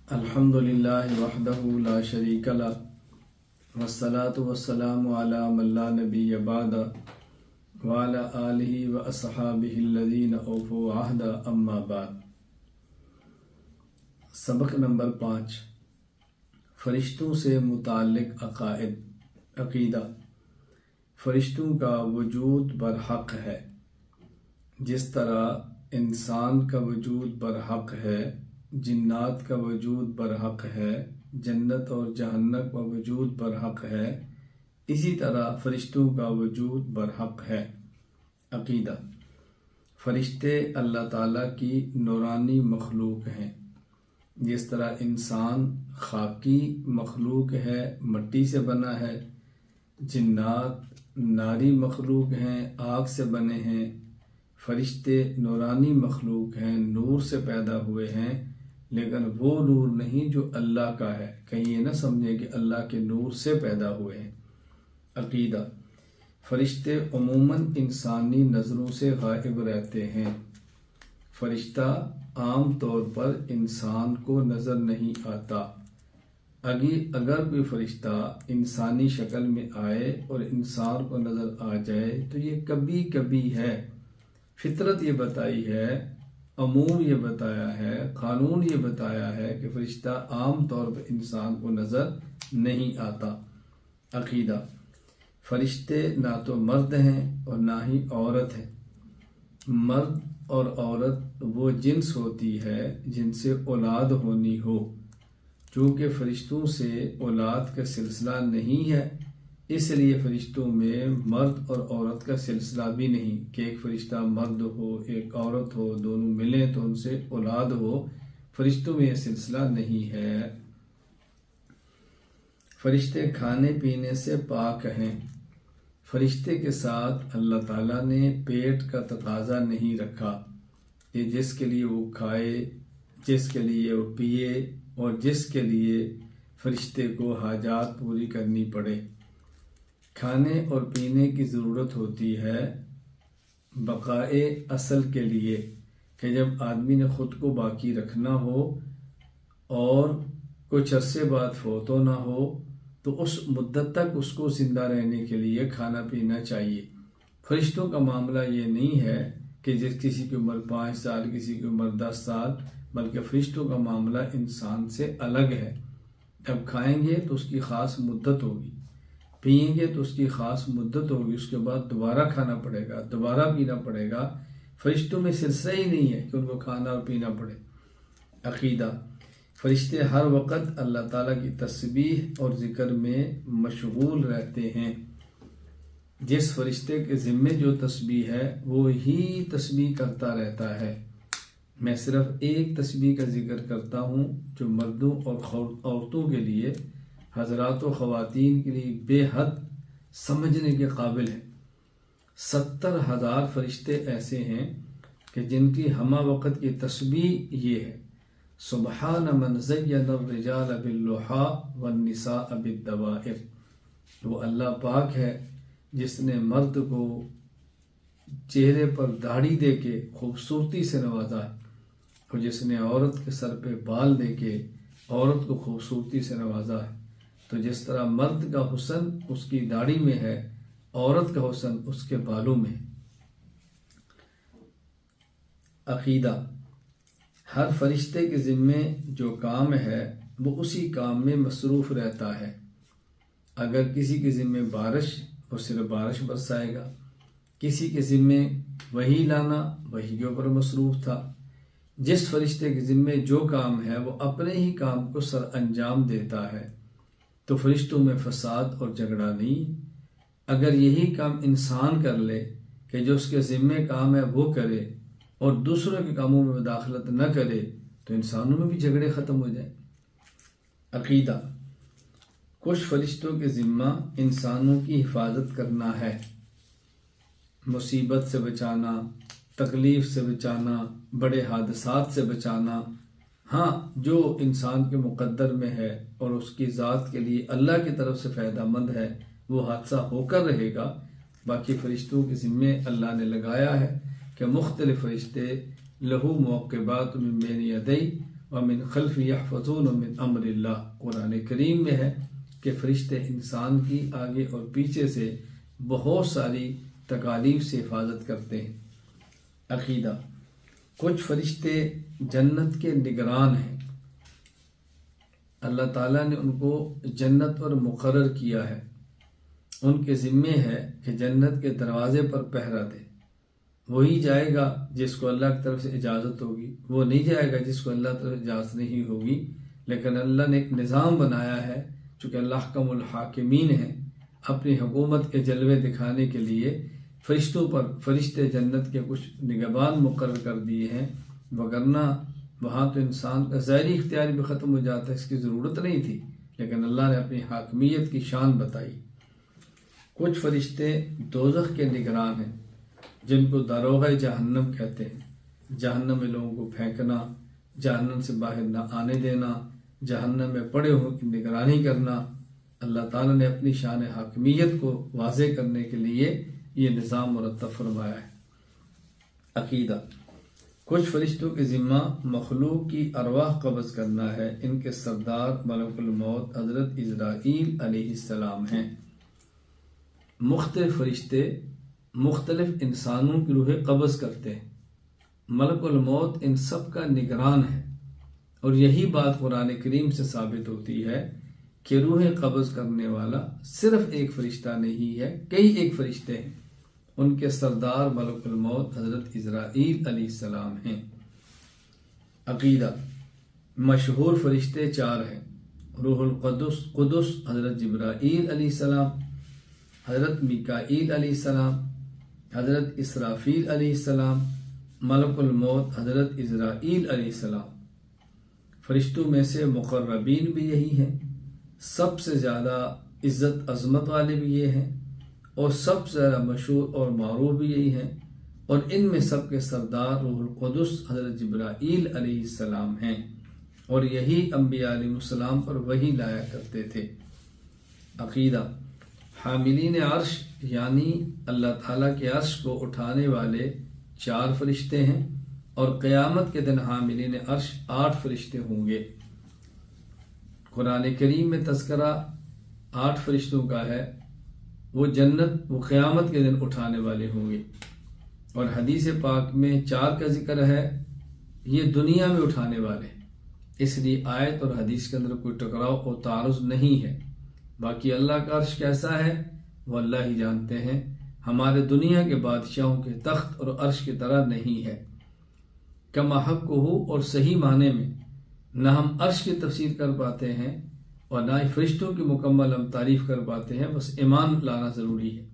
الحمدللہ وحدہ لا شریک لہ والصلاة والسلام علی من لا نبی بعدہ وعلی آلہ واصحابہ الذین اوفوا عہدہ اما بعد۔ سبق نمبر 5، فرشتوں سے متعلق عقیدہ۔ فرشتوں کا وجود برحق ہے، جس طرح انسان کا وجود برحق ہے، جنات کا وجود برحق ہے، جنت اور جہنم کا وجود برحق ہے، اسی طرح فرشتوں کا وجود برحق ہے۔ عقیدہ: فرشتے اللہ تعالیٰ کی نورانی مخلوق ہیں، جس طرح انسان خاکی مخلوق ہے، مٹی سے بنا ہے، جنات ناری مخلوق ہیں، آگ سے بنے ہیں، فرشتے نورانی مخلوق ہیں، نور سے پیدا ہوئے ہیں، لیکن وہ نور نہیں جو اللہ کا ہے۔ کہیں یہ نہ سمجھے کہ اللہ کے نور سے پیدا ہوئے ہیں۔ عقیدہ: فرشتے عموماً انسانی نظروں سے غائب رہتے ہیں۔ فرشتہ عام طور پر انسان کو نظر نہیں آتا۔ اگر کوئی فرشتہ انسانی شکل میں آئے اور انسان کو نظر آ جائے تو یہ کبھی کبھی ہے۔ فطرت یہ بتائی ہے، عموم یہ بتایا ہے، قانون یہ بتایا ہے کہ فرشتہ عام طور پر انسان کو نظر نہیں آتا۔ عقیدہ: فرشتے نہ تو مرد ہیں اور نہ ہی عورت ہیں۔ مرد اور عورت وہ جنس ہوتی ہے جن سے اولاد ہونی ہو۔ چونکہ فرشتوں سے اولاد کا سلسلہ نہیں ہے، اس لیے فرشتوں میں مرد اور عورت کا سلسلہ بھی نہیں کہ ایک فرشتہ مرد ہو ایک عورت ہو، دونوں ملیں تو ان سے اولاد ہو۔ فرشتوں میں یہ سلسلہ نہیں ہے۔ فرشتے کھانے پینے سے پاک ہیں۔ فرشتے کے ساتھ اللہ تعالیٰ نے پیٹ کا تقاضا نہیں رکھا کہ جس کے لیے وہ کھائے، جس کے لیے وہ پیے اور جس کے لیے فرشتے کو حاجات پوری کرنی پڑے۔ کھانے اور پینے کی ضرورت ہوتی ہے بقائے اصل کے لیے، کہ جب آدمی نے خود کو باقی رکھنا ہو اور کچھ عرصے بعد فوت نہ ہو تو اس مدت تک اس کو زندہ رہنے کے لیے کھانا پینا چاہیے۔ فرشتوں کا معاملہ یہ نہیں ہے کہ جس کسی کی عمر 5 سال، کسی کی عمر 10 سال، بلکہ فرشتوں کا معاملہ انسان سے الگ ہے۔ اب کھائیں گے تو اس کی خاص مدت ہوگی، پئیں گے تو اس کی خاص مدت ہوگی، اس کے بعد دوبارہ کھانا پڑے گا، دوبارہ پینا پڑے گا۔ فرشتوں میں سلسلہ ہی نہیں ہے کہ ان کو کھانا اور پینا پڑے۔ عقیدہ: فرشتے ہر وقت اللہ تعالیٰ کی تسبیح اور ذکر میں مشغول رہتے ہیں۔ جس فرشتے کے ذمے جو تسبیح ہے وہ ہی تسبیح کرتا رہتا ہے۔ میں صرف ایک تسبیح کا ذکر کرتا ہوں جو مردوں اور عورتوں کے لیے، حضرات و خواتین کے لیے بے حد سمجھنے کے قابل ہے۔ 70,000 فرشتے ایسے ہیں کہ جن کی ہمہ وقت کی تسبیح یہ ہے: سبحان من زین الرجال باللحیٰ والنساء بالدوائر۔ وہ اللہ پاک ہے جس نے مرد کو چہرے پر داڑھی دے کے خوبصورتی سے نوازا ہے، اور جس نے عورت کے سر پہ بال دے کے عورت کو خوبصورتی سے نوازا ہے۔ تو جس طرح مرد کا حسن اس کی داڑھی میں ہے، عورت کا حسن اس کے بالوں میں ہے۔ عقیدہ: ہر فرشتے کے ذمے جو کام ہے وہ اسی کام میں مصروف رہتا ہے۔ اگر کسی کے ذمے بارش، وہ صرف بارش برسائے گا۔ کسی کے ذمے وحی لانا، وحی کے اوپر مصروف تھا۔ جس فرشتے کے ذمے جو کام ہے وہ اپنے ہی کام کو سر انجام دیتا ہے۔ تو فرشتوں میں فساد اور جھگڑا نہیں۔ اگر یہی کام انسان کر لے کہ جو اس کے ذمے کام ہے وہ کرے اور دوسروں کے کاموں میں مداخلت نہ کرے تو انسانوں میں بھی جھگڑے ختم ہو جائیں۔ عقیدہ: کچھ فرشتوں کے ذمہ انسانوں کی حفاظت کرنا ہے، مصیبت سے بچانا، تکلیف سے بچانا، بڑے حادثات سے بچانا۔ ہاں، جو انسان کے مقدر میں ہے اور اس کی ذات کے لیے اللہ کی طرف سے فائدہ مند ہے وہ حادثہ ہو کر رہے گا۔ باقی فرشتوں کے ذمے اللہ نے لگایا ہے کہ مختلف فرشتے لہو معقبات من بین یدی ومن خلف یحفظون من امر اللہ، قرآن کریم میں ہے کہ فرشتے انسان کی آگے اور پیچھے سے بہت ساری تکالیف سے حفاظت کرتے ہیں۔ عقیدہ، کچھ فرشتے جنت کے نگران ہیں، اللہ تعالیٰ نے ان کو جنت پر مقرر کیا ہے، ان کے ذمے ہے کہ جنت کے دروازے پر پہرا دے۔ وہی جائے گا جس کو اللہ کی طرف سے اجازت ہوگی، وہ نہیں جائے گا جس کو اللہ کی طرف سے اجازت نہیں ہوگی، لیکن اللہ نے ایک نظام بنایا ہے، چونکہ اللہ احکم الحاکمین ہے، اپنی حکومت کے جلوے دکھانے کے لیے فرشتوں پر فرشتے جنت کے کچھ نگہبان مقرر کر دیے ہیں، وگرنہ وہاں تو انسان کا ظاہری اختیار بھی ختم ہو جاتا ہے، اس کی ضرورت نہیں تھی، لیکن اللہ نے اپنی حاکمیت کی شان بتائی۔ کچھ فرشتے دوزخ کے نگران ہیں، جن کو داروغہ جہنم کہتے ہیں، جہنم میں لوگوں کو پھینکنا، جہنم سے باہر نہ آنے دینا، جہنم میں پڑے ہوں کی نگرانی کرنا۔ اللہ تعالیٰ نے اپنی شان حاکمیت کو واضح کرنے کے لیے یہ نظام مرتب فرمایا ہے۔ عقیدہ، کچھ فرشتوں کے ذمہ مخلوق کی ارواح قبض کرنا ہے، ان کے سردار ملک الموت حضرت عزرائیل علیہ السلام ہیں۔ مختلف فرشتے مختلف انسانوں کی روحیں قبض کرتے ہیں، ملک الموت ان سب کا نگران ہے، اور یہی بات قرآن کریم سے ثابت ہوتی ہے کہ روحیں قبض کرنے والا صرف ایک فرشتہ نہیں ہے، کئی ایک فرشتے ہیں، ان کے سردار ملک الموت حضرت عزرائیل علیہ السلام ہیں۔ عقیدہ، مشہور فرشتے 4 ہیں، روح القدس حضرت جبرائیل علیہ السلام، حضرت میکائیل علیہ السلام، حضرت اسرافیل علیہ السلام، ملک الموت حضرت عزرائیل علیہ السلام۔ فرشتوں میں سے مقربین بھی یہی ہیں، سب سے زیادہ عزت عظمت والے بھی یہ ہیں، اور سب سے زیادہ مشہور اور معروف بھی یہی ہیں، اور ان میں سب کے سردار روح القدس حضرت جبرائیل علیہ السلام ہیں، اور یہی انبیاء علیہ السلام پر وحی لایا کرتے تھے۔ عقیدہ، حاملین عرش یعنی اللہ تعالیٰ کے عرش کو اٹھانے والے 4 فرشتے ہیں، اور قیامت کے دن حاملین عرش 8 فرشتے ہوں گے۔ قرآن کریم میں تذکرہ 8 فرشتوں کا ہے، وہ قیامت کے دن اٹھانے والے ہوں گے، اور حدیث پاک میں 4 کا ذکر ہے، یہ دنیا میں اٹھانے والے، اس لیے آیت اور حدیث کے اندر کوئی ٹکراؤ اور تعارض نہیں ہے۔ باقی اللہ کا عرش کیسا ہے وہ اللہ ہی جانتے ہیں، ہمارے دنیا کے بادشاہوں کے تخت اور عرش کی طرح نہیں ہے۔ کما حق کو ہو اور صحیح معنی میں نہ ہم عرش کی تفسیر کر پاتے ہیں اور نہ ہی فرشتوں کی مکمل ہم تعریف کر پاتے ہیں، بس ایمان لانا ضروری ہے۔